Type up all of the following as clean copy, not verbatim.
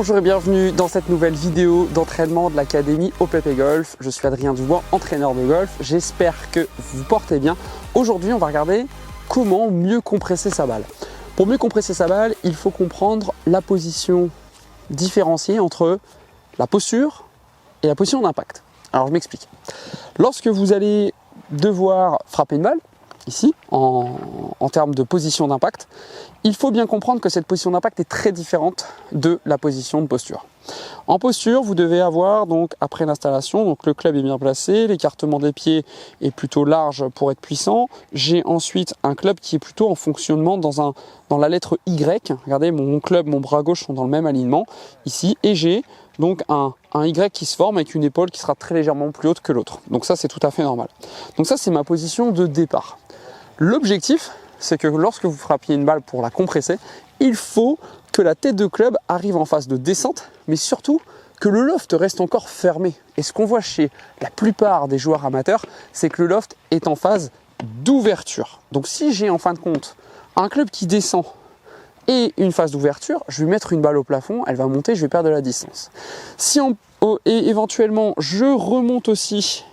Bonjour et bienvenue dans cette nouvelle vidéo d'entraînement de l'Académie OPP Golf. Je suis Adrien Dubois, entraîneur de golf. J'espère que vous portez bien. Aujourd'hui, on va regarder comment mieux compresser sa balle. Pour mieux compresser sa balle, il faut comprendre la position différenciée entre la posture et la position d'impact. Alors, je m'explique. Lorsque vous allez devoir frapper une balle, ici, en termes de position d'impact, il faut bien comprendre que cette position d'impact est très différente de la position de posture. En posture, vous devez avoir, donc après l'installation, donc le club est bien placé, l'écartement des pieds est plutôt large pour être puissant. J'ai ensuite un club qui est plutôt en fonctionnement dans la lettre Y. Regardez, mon club, mon bras gauche sont dans le même alignement ici, et j'ai donc un Y qui se forme avec une épaule qui sera très légèrement plus haute que l'autre. Donc ça, c'est tout à fait normal. Donc ça, c'est ma position de départ. L'objectif, c'est que lorsque vous frappiez une balle pour la compresser, il faut que la tête de club arrive en phase de descente, mais surtout que le loft reste encore fermé. Et ce qu'on voit chez la plupart des joueurs amateurs, c'est que le loft est en phase d'ouverture. Donc si j'ai en fin de compte un club qui descend et une phase d'ouverture, je vais mettre une balle au plafond, elle va monter, je vais perdre de la distance. Si et éventuellement je remonte aussi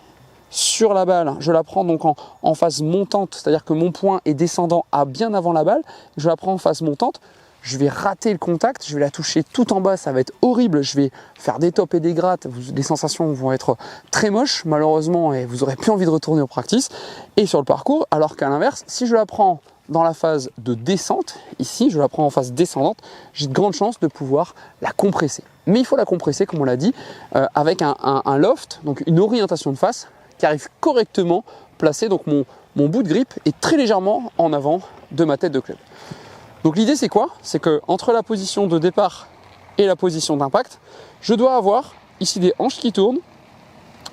sur la balle, je la prends donc en phase montante, c'est-à-dire que mon point est descendant à bien avant la balle, je la prends en phase montante, je vais rater le contact, je vais la toucher tout en bas, ça va être horrible, je vais faire des tops et des grattes, les sensations vont être très moches malheureusement et vous n'aurez plus envie de retourner au practice et sur le parcours, alors qu'à l'inverse, si je la prends dans la phase de descente, ici je la prends en phase descendante, j'ai de grandes chances de pouvoir la compresser. Mais il faut la compresser, comme on l'a dit, avec un loft, donc une orientation de face, qui arrive correctement placé, donc mon bout de grip est très légèrement en avant de ma tête de club. Donc l'idée c'est quoi? C'est que entre la position de départ et la position d'impact, je dois avoir ici des hanches qui tournent,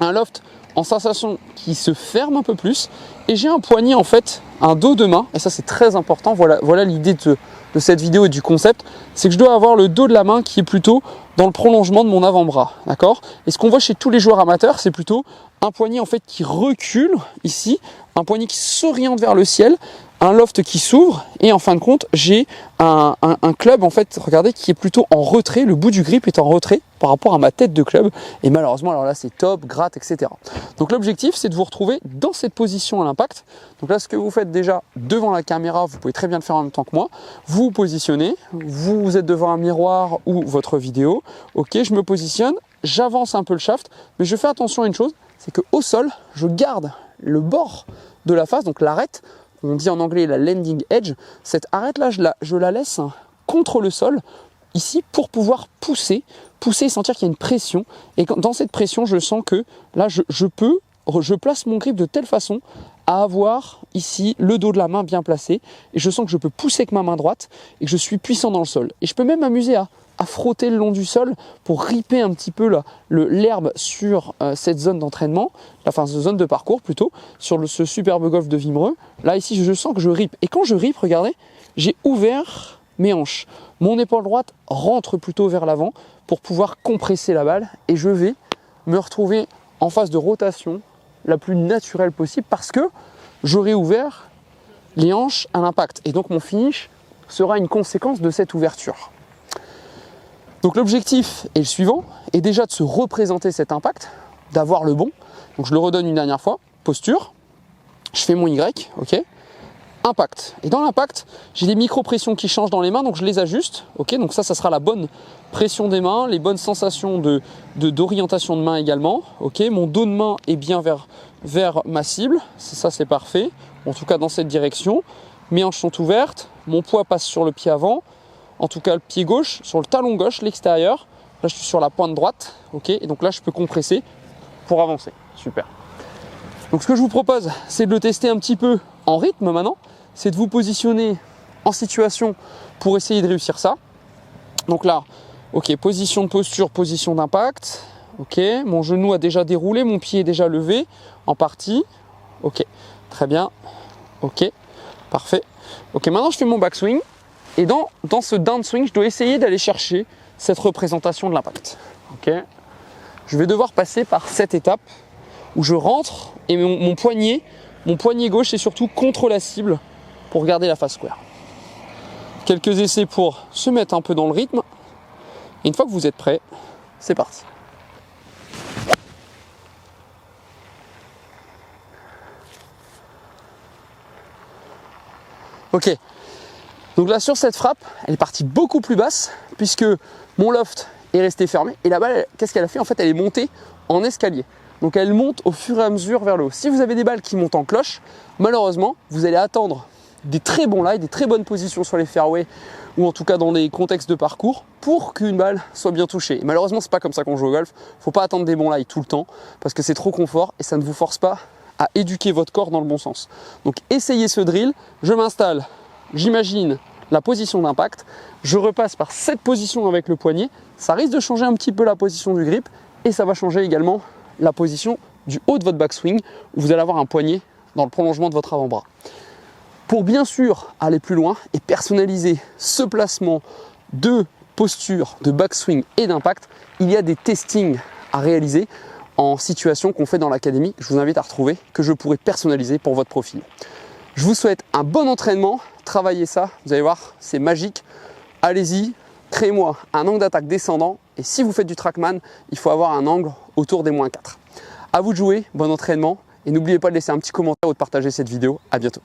un loft en sensation qui se ferme un peu plus, et j'ai un poignet en fait, un dos de main, et ça c'est très important, voilà l'idée de cette vidéo et du concept, c'est que je dois avoir le dos de la main qui est plutôt dans le prolongement de mon avant-bras, d'accord? Et ce qu'on voit chez tous les joueurs amateurs, c'est plutôt un poignet en fait qui recule ici, un poignet qui s'oriente vers le ciel, un loft qui s'ouvre, et en fin de compte, j'ai un club en fait, regardez, qui est plutôt en retrait, le bout du grip est en retrait par rapport à ma tête de club, et malheureusement, alors là c'est top, gratte, etc. Donc l'objectif, c'est de vous retrouver dans cette position à l'impact. Donc là, ce que vous faites déjà devant la caméra, vous pouvez très bien le faire en même temps que moi, vous vous positionnez, vous êtes devant un miroir ou votre vidéo, ok, je me positionne, j'avance un peu le shaft, mais je fais attention à une chose, c'est qu'au sol, je garde le bord de la face, donc l'arête, on dit en anglais la landing edge, cette arête-là, je la laisse contre le sol, ici, pour pouvoir pousser et sentir qu'il y a une pression. Et dans cette pression, je sens que là, je place mon grip de telle façon à avoir ici le dos de la main bien placé. Et je sens que je peux pousser avec ma main droite et que je suis puissant dans le sol. Et je peux même m'amuser à frotter le long du sol pour ripper un petit peu l'herbe sur cette zone d'entraînement, enfin cette zone de parcours plutôt, sur ce superbe golf de Vimereux. Là ici je sens que je rippe, et quand je rippe, regardez, j'ai ouvert mes hanches. Mon épaule droite rentre plutôt vers l'avant pour pouvoir compresser la balle, et je vais me retrouver en phase de rotation la plus naturelle possible parce que j'aurai ouvert les hanches à l'impact, et donc mon finish sera une conséquence de cette ouverture. Donc l'objectif est le suivant, est déjà de se représenter cet impact, d'avoir le bon. Donc je le redonne une dernière fois, posture, je fais mon Y, ok, impact. Et dans l'impact, j'ai des micro-pressions qui changent dans les mains, donc je les ajuste, ok, donc ça sera la bonne pression des mains, les bonnes sensations d'orientation de main également, ok, mon dos de main est bien vers ma cible, ça c'est parfait, en tout cas dans cette direction, mes hanches sont ouvertes, mon poids passe sur le pied avant, en tout cas le pied gauche, sur le talon gauche, l'extérieur. Là je suis sur la pointe droite, ok, et donc là je peux compresser pour avancer, super. Donc ce que je vous propose, c'est de le tester un petit peu en rythme maintenant, c'est de vous positionner en situation pour essayer de réussir ça. Donc là, ok, position de posture, position d'impact, ok, mon genou a déjà déroulé, mon pied est déjà levé en partie, ok, très bien, ok, parfait. Ok, maintenant je fais mon backswing. Et dans ce downswing, je dois essayer d'aller chercher cette représentation de l'impact. Okay. Je vais devoir passer par cette étape où je rentre et mon poignet gauche est surtout contre la cible pour garder la face square. Quelques essais pour se mettre un peu dans le rythme. Et une fois que vous êtes prêt, c'est parti. Ok, donc là sur cette frappe, elle est partie beaucoup plus basse puisque mon loft est resté fermé et la balle, qu'est-ce qu'elle a fait? En fait, elle est montée en escalier. Donc elle monte au fur et à mesure vers le haut. Si vous avez des balles qui montent en cloche, malheureusement, vous allez attendre des très bons lies, des très bonnes positions sur les fairways ou en tout cas dans les contextes de parcours pour qu'une balle soit bien touchée. Et malheureusement, c'est pas comme ça qu'on joue au golf. Faut pas attendre des bons lies tout le temps parce que c'est trop confort et ça ne vous force pas à éduquer votre corps dans le bon sens. Donc essayez ce drill, je m'installe, j'imagine la position d'impact, je repasse par cette position avec le poignet, ça risque de changer un petit peu la position du grip et ça va changer également la position du haut de votre backswing où vous allez avoir un poignet dans le prolongement de votre avant-bras. Pour bien sûr aller plus loin et personnaliser ce placement de posture, de backswing et d'impact, il y a des testings à réaliser en situation qu'on fait dans l'académie, je vous invite à retrouver, que je pourrai personnaliser pour votre profil. Je vous souhaite un bon entraînement, travaillez ça, vous allez voir, c'est magique. Allez-y, créez-moi un angle d'attaque descendant et si vous faites du trackman, il faut avoir un angle autour des -4. À vous de jouer, bon entraînement et n'oubliez pas de laisser un petit commentaire ou de partager cette vidéo. À bientôt.